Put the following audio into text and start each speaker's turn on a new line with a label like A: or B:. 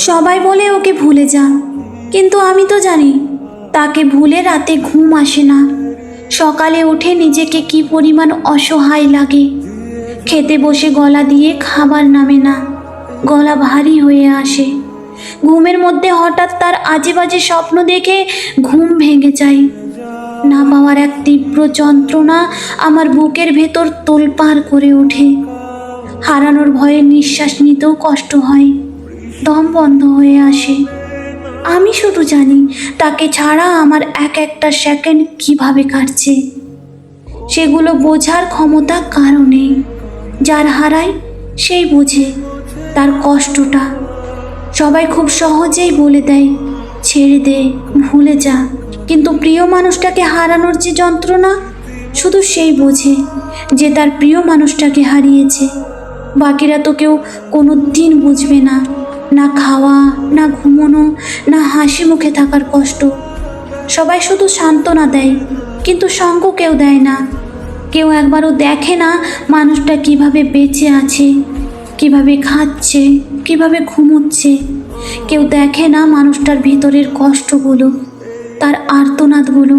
A: সবাই বলে ওকে ভুলে যা, কিন্তু আমি তো জানি তাকে ভুলে রাতে ঘুম আসে না। সকালে উঠে নিজেকে কি পরিমাণ অসহায় লাগে। খেতে বসে গলা দিয়ে খাবার নামে না, গলা ভারী হয়ে আসে। ঘুমের মধ্যে হঠাৎ তার আজে বাজে স্বপ্ন দেখে ঘুম ভেঙে যায়। না পাওয়ার এক তীব্র যন্ত্রণা আমার বুকের ভেতর তোলপাড় করে ওঠে। হারানোর ভয়ে নিঃশ্বাস নিতেও কষ্ট হয়, দম বন্ধ হয়ে আসে। আমি শুধু জানি তাকে ছাড়া আমার এক একটা সেকেন্ড কিভাবে কাটছে। সেগুলো বোঝার ক্ষমতা কারো নেই। যার হারায় সেই বোঝে তার কষ্টটা। সবাই খুব সহজেই বলে দেয় ছেড়ে দে, ভুলে যা, কিন্তু প্রিয় মানুষটাকে হারানোর যে যন্ত্রণা শুধু সেই বোঝে যে তার প্রিয় মানুষটাকে হারিয়েছে। বাকিরা তো কেউ কোনো দিন বুঝবে না, না খাওয়া, না ঘুমোনো, না হাসি মুখে থাকার কষ্ট। সবাই শুধু সান্ত্বনা দেয়, কিন্তু সঙ্গ কেউ দেয় না। কেউ একবারও দেখে না মানুষটা কিভাবে বেঁচে আছে, কিভাবে খাচ্ছে, কিভাবে ঘুমোচ্ছে। কেউ দেখে না মানুষটার ভিতরের কষ্টগুলো, তার আর্তনাদগুলো।